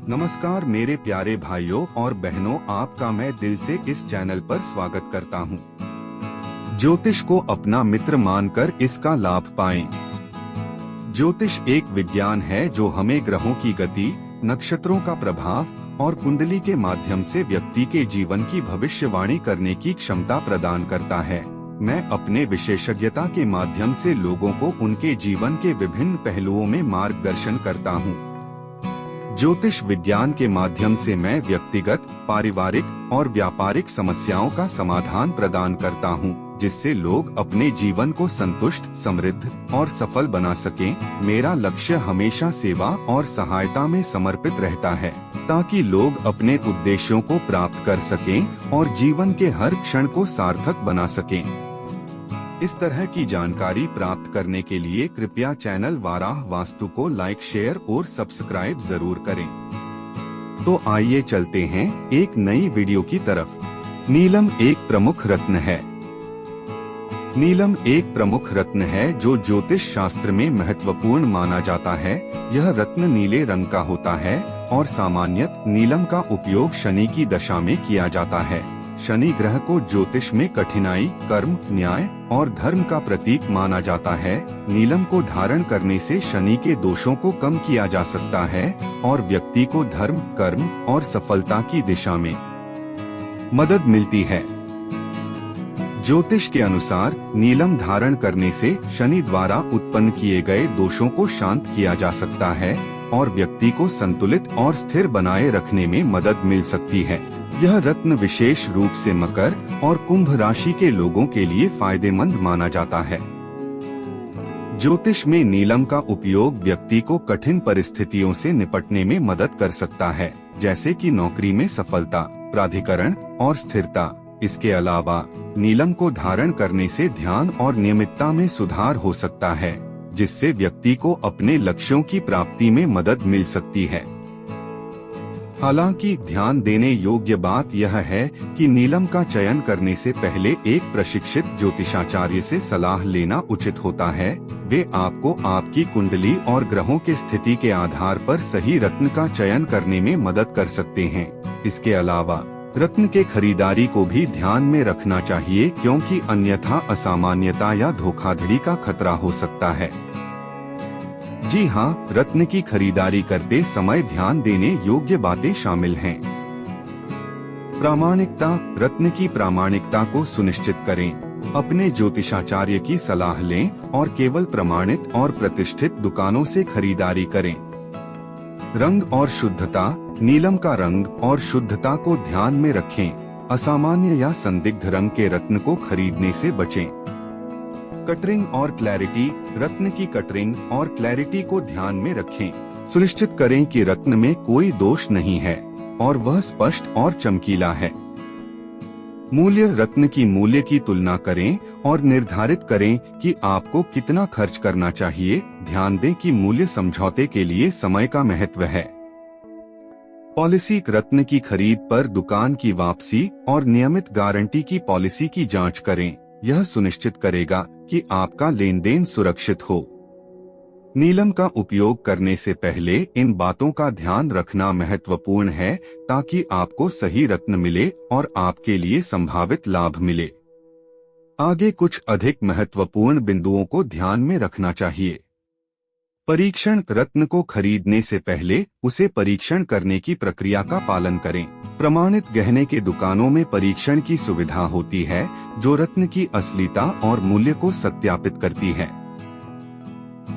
नमस्कार मेरे प्यारे भाइयों और बहनों, आपका मैं दिल से इस चैनल पर स्वागत करता हूं। ज्योतिष को अपना मित्र मानकर इसका लाभ पाएं। ज्योतिष एक विज्ञान है जो हमें ग्रहों की गति, नक्षत्रों का प्रभाव और कुंडली के माध्यम से व्यक्ति के जीवन की भविष्यवाणी करने की क्षमता प्रदान करता है। मैं अपने विशेषज्ञता के माध्यम से लोगों को उनके जीवन के विभिन्न पहलुओं में मार्गदर्शन करता हूं। ज्योतिष विज्ञान के माध्यम से मैं व्यक्तिगत, पारिवारिक और व्यापारिक समस्याओं का समाधान प्रदान करता हूं, जिससे लोग अपने जीवन को संतुष्ट, समृद्ध और सफल बना सकें। मेरा लक्ष्य हमेशा सेवा और सहायता में समर्पित रहता है, ताकि लोग अपने उद्देश्यों को प्राप्त कर सकें और जीवन के हर क्षण को सार्थक बना सकें। इस तरह की जानकारी प्राप्त करने के लिए कृपया चैनल वाराह वास्तु को लाइक, शेयर और सब्सक्राइब जरूर करें। तो आइए चलते हैं एक नई वीडियो की तरफ। नीलम एक प्रमुख रत्न है। नीलम एक प्रमुख रत्न है जो ज्योतिष शास्त्र में महत्वपूर्ण माना जाता है। यह रत्न नीले रंग का होता है और सामान्यत नीलम का उपयोग शनि की दशा में किया जाता है। शनि ग्रह को ज्योतिष में कठिनाई, कर्म, न्याय और धर्म का प्रतीक माना जाता है। नीलम को धारण करने से शनि के दोषों को कम किया जा सकता है और व्यक्ति को धर्म, कर्म और सफलता की दिशा में मदद मिलती है। ज्योतिष के अनुसार नीलम धारण करने से शनि द्वारा उत्पन्न किए गए दोषों को शांत किया जा सकता है और व्यक्ति को संतुलित और स्थिर बनाए रखने में मदद मिल सकती है। यह रत्न विशेष रूप से मकर और कुंभ राशि के लोगों के लिए फायदेमंद माना जाता है। ज्योतिष में नीलम का उपयोग व्यक्ति को कठिन परिस्थितियों से निपटने में मदद कर सकता है, जैसे कि नौकरी में सफलता, प्राधिकरण और स्थिरता। इसके अलावा नीलम को धारण करने से ध्यान और नियमितता में सुधार हो सकता है, जिससे व्यक्ति को अपने लक्ष्यों की प्राप्ति में मदद मिल सकती है। हालांकि ध्यान देने योग्य बात यह है कि नीलम का चयन करने से पहले एक प्रशिक्षित ज्योतिषाचार्य से सलाह लेना उचित होता है। वे आपको आपकी कुंडली और ग्रहों की स्थिति के आधार पर सही रत्न का चयन करने में मदद कर सकते हैं। इसके अलावा रत्न के खरीदारी को भी ध्यान में रखना चाहिए, क्योंकि अन्यथा असामान्यता या धोखाधड़ी का खतरा हो सकता है। जी हाँ, रत्न की खरीदारी करते समय ध्यान देने योग्य बातें शामिल हैं। प्रामाणिकता। रत्न की प्रामाणिकता को सुनिश्चित करें। अपने ज्योतिषाचार्य की सलाह लें और केवल प्रमाणित और प्रतिष्ठित दुकानों से खरीदारी करें। रंग और शुद्धता। नीलम का रंग और शुद्धता को ध्यान में रखें। असामान्य या संदिग्ध रंग के रत्न को खरीदने से बचें। कटरिंग और क्लैरिटी। रत्न की कटरिंग और क्लैरिटी को ध्यान में रखें। सुनिश्चित करें कि रत्न में कोई दोष नहीं है और वह स्पष्ट और चमकीला है। मूल्य। रत्न की मूल्य की तुलना करें और निर्धारित करें कि आपको कितना खर्च करना चाहिए। ध्यान दें कि मूल्य समझौते के लिए समय का महत्व है। पॉलिसी। रत्न की खरीद पर दुकान की वापसी और नियमित गारंटी की पॉलिसी की जांच करें। यह सुनिश्चित करेगा कि आपका लेन देन सुरक्षित हो। नीलम का उपयोग करने से पहले इन बातों का ध्यान रखना महत्वपूर्ण है, ताकि आपको सही रत्न मिले और आपके लिए संभावित लाभ मिले। आगे कुछ अधिक महत्वपूर्ण बिंदुओं को ध्यान में रखना चाहिए। परीक्षण। रत्न को खरीदने से पहले उसे परीक्षण करने की प्रक्रिया का पालन करें। प्रमाणित गहने के दुकानों में परीक्षण की सुविधा होती है, जो रत्न की असलीता और मूल्य को सत्यापित करती है।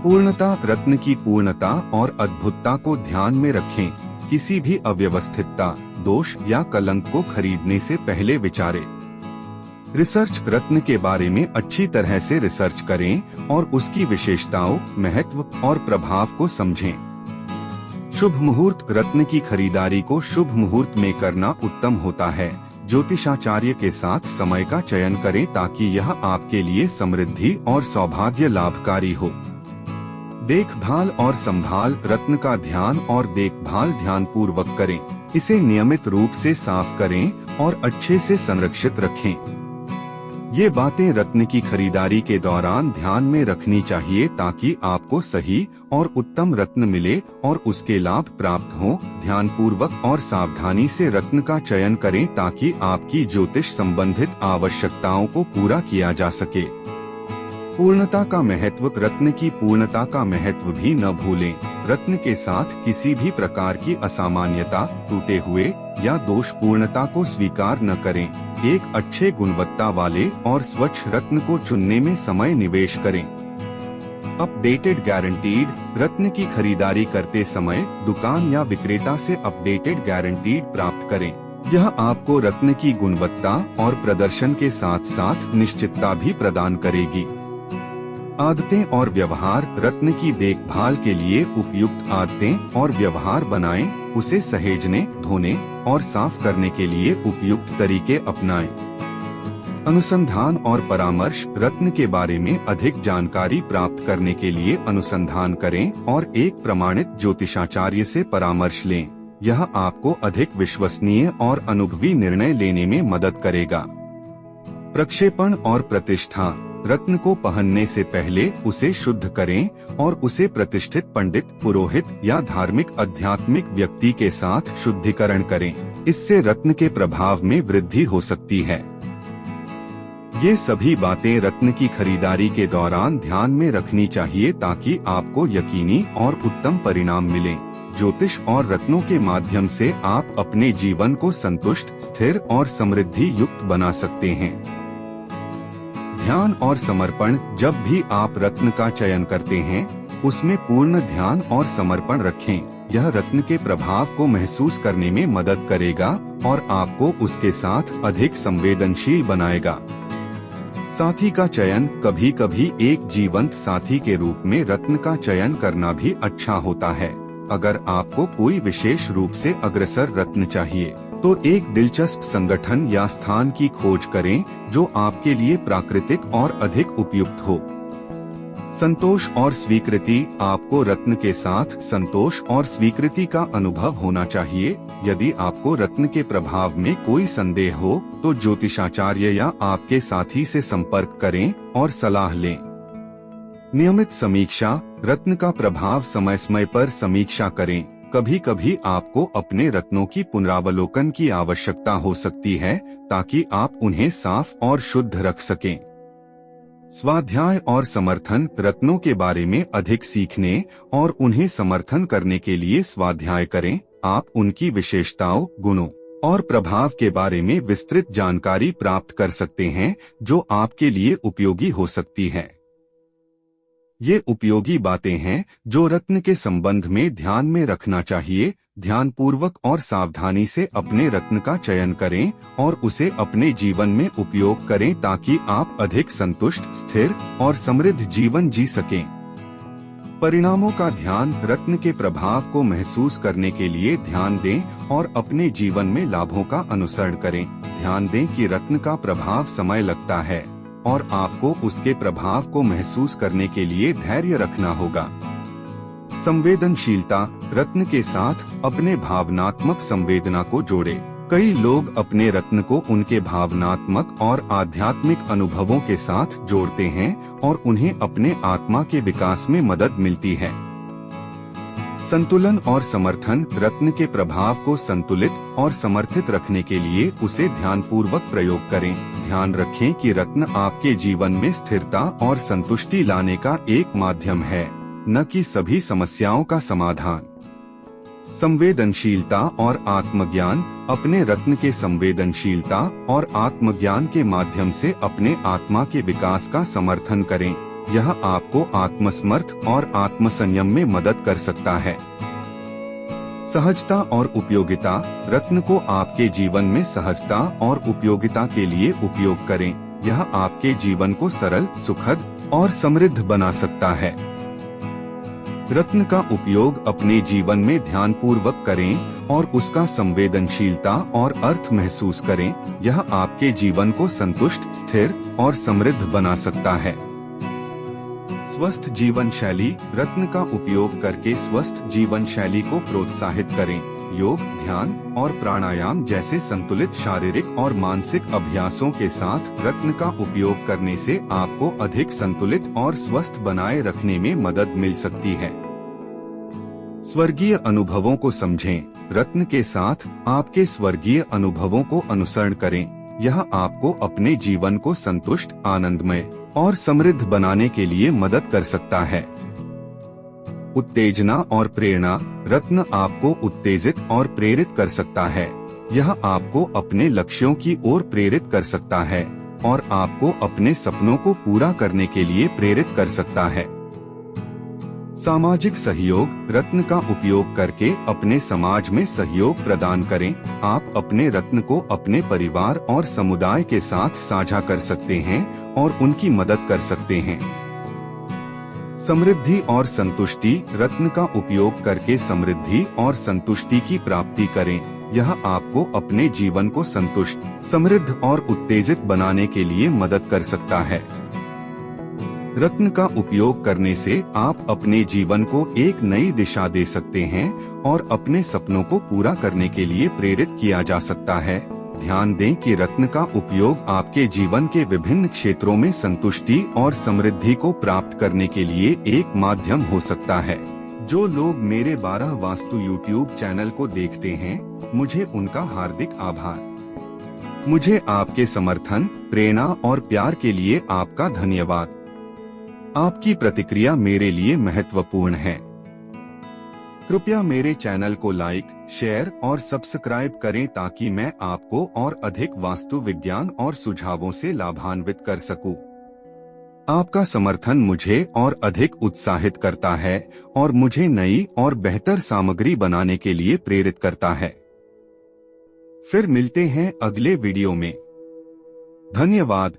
पूर्णता। रत्न की पूर्णता और अद्भुतता को ध्यान में रखें। किसी भी अव्यवस्थितता, दोष या कलंक को खरीदने से पहले विचारें। रिसर्च। रत्न के बारे में अच्छी तरह से रिसर्च करें और उसकी विशेषताओं, महत्व और प्रभाव को समझें। शुभ मुहूर्त। रत्न की खरीदारी को शुभ मुहूर्त में करना उत्तम होता है। ज्योतिषाचार्य के साथ समय का चयन करें, ताकि यह आपके लिए समृद्धि और सौभाग्य लाभकारी हो। देखभाल और संभाल। रत्न का ध्यान और देखभाल ध्यानपूर्वक करें। इसे नियमित रूप से साफ करें और अच्छे से संरक्षित रखें। ये बातें रत्न की खरीदारी के दौरान ध्यान में रखनी चाहिए ताकि आपको सही और उत्तम रत्न मिले और उसके लाभ प्राप्त हो। ध्यानपूर्वक और सावधानी से रत्न का चयन करें ताकि आपकी ज्योतिष संबंधित आवश्यकताओं को पूरा किया जा सके। पूर्णता का महत्व। रत्न की पूर्णता का महत्व भी न भूलें। रत्न के साथ किसी भी प्रकार की असामान्यता, टूटे हुए या दोषपूर्णता को स्वीकार न करें। एक अच्छे गुणवत्ता वाले और स्वच्छ रत्न को चुनने में समय निवेश करें। Updated guaranteed. रत्न की खरीदारी करते समय दुकान या विक्रेता से अपडेटेड गारंटीड प्राप्त करें। यह आपको रत्न की गुणवत्ता और प्रदर्शन के साथ साथ निश्चितता भी प्रदान करेगी। आदतें और व्यवहार। रत्न की देखभाल के लिए उपयुक्त आदतें और व्यवहार बनाएं। उसे सहेजने, धोने और साफ करने के लिए उपयुक्त तरीके अपनाएं। अनुसंधान और परामर्श। रत्न के बारे में अधिक जानकारी प्राप्त करने के लिए अनुसंधान करें और एक प्रमाणित ज्योतिषाचार्य से परामर्श लें। यह आपको अधिक विश्वसनीय और अनुभवी निर्णय लेने में मदद करेगा। प्रक्षेपण और प्रतिष्ठा। रत्न को पहनने से पहले उसे शुद्ध करें और उसे प्रतिष्ठित पंडित, पुरोहित या धार्मिक आध्यात्मिक व्यक्ति के साथ शुद्धिकरण करें। इससे रत्न के प्रभाव में वृद्धि हो सकती है। ये सभी बातें रत्न की खरीदारी के दौरान ध्यान में रखनी चाहिए ताकि आपको यकीनी और उत्तम परिणाम मिले। ज्योतिष और रत्नों के माध्यम से आप अपने जीवन को संतुष्ट, स्थिर और समृद्धि युक्त बना सकते हैं। ध्यान और समर्पण। जब भी आप रत्न का चयन करते हैं, उसमें पूर्ण ध्यान और समर्पण रखें। यह रत्न के प्रभाव को महसूस करने में मदद करेगा और आपको उसके साथ अधिक संवेदनशील बनाएगा। साथी का चयन। कभी कभी एक जीवंत साथी के रूप में रत्न का चयन करना भी अच्छा होता है। अगर आपको कोई विशेष रूप से अग्रसर रत्न चाहिए तो एक दिलचस्प संगठन या स्थान की खोज करें जो आपके लिए प्राकृतिक और अधिक उपयुक्त हो। संतोष और स्वीकृति। आपको रत्न के साथ संतोष और स्वीकृति का अनुभव होना चाहिए। यदि आपको रत्न के प्रभाव में कोई संदेह हो तो ज्योतिषाचार्य या आपके साथी से संपर्क करें और सलाह लें। नियमित समीक्षा। रत्न का प्रभाव समय समय पर समीक्षा करें। कभी कभी आपको अपने रत्नों की पुनरावलोकन की आवश्यकता हो सकती है ताकि आप उन्हें साफ और शुद्ध रख सकें। स्वाध्याय और समर्थन। रत्नों के बारे में अधिक सीखने और उन्हें समर्थन करने के लिए स्वाध्याय करें। आप उनकी विशेषताओं, गुणों और प्रभाव के बारे में विस्तृत जानकारी प्राप्त कर सकते हैं जो आपके लिए उपयोगी हो सकती है। ये उपयोगी बातें हैं जो रत्न के संबंध में ध्यान में रखना चाहिए। ध्यानपूर्वक और सावधानी से अपने रत्न का चयन करें और उसे अपने जीवन में उपयोग करें ताकि आप अधिक संतुष्ट, स्थिर और समृद्ध जीवन जी सकें। परिणामों का ध्यान। रत्न के प्रभाव को महसूस करने के लिए ध्यान दें और अपने जीवन में लाभों का अनुसरण करें। ध्यान दें कि रत्न का प्रभाव समय लगता है और आपको उसके प्रभाव को महसूस करने के लिए धैर्य रखना होगा। संवेदनशीलता। रत्न के साथ अपने भावनात्मक संवेदना को जोड़ें। कई लोग अपने रत्न को उनके भावनात्मक और आध्यात्मिक अनुभवों के साथ जोड़ते हैं और उन्हें अपने आत्मा के विकास में मदद मिलती है। संतुलन और समर्थन। रत्न के प्रभाव को संतुलित और समर्थित रखने के लिए उसे ध्यानपूर्वक प्रयोग करें। ध्यान रखें कि रत्न आपके जीवन में स्थिरता और संतुष्टि लाने का एक माध्यम है, न कि सभी समस्याओं का समाधान। संवेदनशीलता और आत्मज्ञान। अपने रत्न के संवेदनशीलता और आत्मज्ञान के माध्यम से अपने आत्मा के विकास का समर्थन करें। यह आपको आत्मसमर्थ और आत्मसंयम में मदद कर सकता है। सहजता और उपयोगिता। रत्न को आपके जीवन में सहजता और उपयोगिता के लिए उपयोग करें। यह आपके जीवन को सरल, सुखद और समृद्ध बना सकता है। रत्न का उपयोग अपने जीवन में ध्यानपूर्वक करें और उसका संवेदनशीलता और अर्थ महसूस करें। यह आपके जीवन को संतुष्ट, स्थिर और समृद्ध बना सकता है। स्वस्थ जीवन शैली। रत्न का उपयोग करके स्वस्थ जीवन शैली को प्रोत्साहित करें। योग, ध्यान और प्राणायाम जैसे संतुलित शारीरिक और मानसिक अभ्यासों के साथ रत्न का उपयोग करने से आपको अधिक संतुलित और स्वस्थ बनाए रखने में मदद मिल सकती है। स्वर्गीय अनुभवों को समझें। रत्न के साथ आपके स्वर्गीय अनुभवों को अनुसरण करें। यह आपको अपने जीवन को संतुष्ट, आनंदमय और समृद्ध बनाने के लिए मदद कर सकता है। उत्तेजना और प्रेरणा। रत्न आपको उत्तेजित और प्रेरित कर सकता है। यह आपको अपने लक्ष्यों की ओर प्रेरित कर सकता है और आपको अपने सपनों को पूरा करने के लिए प्रेरित कर सकता है। सामाजिक सहयोग। रत्न का उपयोग करके अपने समाज में सहयोग प्रदान करें। आप अपने रत्न को अपने परिवार और समुदाय के साथ साझा कर सकते हैं और उनकी मदद कर सकते हैं। समृद्धि और संतुष्टि। रत्न का उपयोग करके समृद्धि और संतुष्टि की प्राप्ति करें। यह आपको अपने जीवन को संतुष्ट, समृद्ध और उत्तेजित बनाने के लिए मदद कर सकता है। रत्न का उपयोग करने से आप अपने जीवन को एक नई दिशा दे सकते हैं और अपने सपनों को पूरा करने के लिए प्रेरित किया जा सकता है। ध्यान दें कि रत्न का उपयोग आपके जीवन के विभिन्न क्षेत्रों में संतुष्टि और समृद्धि को प्राप्त करने के लिए एक माध्यम हो सकता है। जो लोग मेरे 12 वास्तु YouTube चैनल को देखते हैं, मुझे उनका हार्दिक आभार। मुझे आपके समर्थन, प्रेरणा और प्यार के लिए आपका धन्यवाद। आपकी प्रतिक्रिया मेरे लिए महत्वपूर्ण है। कृपया मेरे चैनल को लाइक, शेयर और सब्सक्राइब करें ताकि मैं आपको और अधिक वास्तु विज्ञान और सुझावों से लाभान्वित कर सकूं। आपका समर्थन मुझे और अधिक उत्साहित करता है और मुझे नई और बेहतर सामग्री बनाने के लिए प्रेरित करता है। फिर मिलते हैं अगले वीडियो में। धन्यवाद।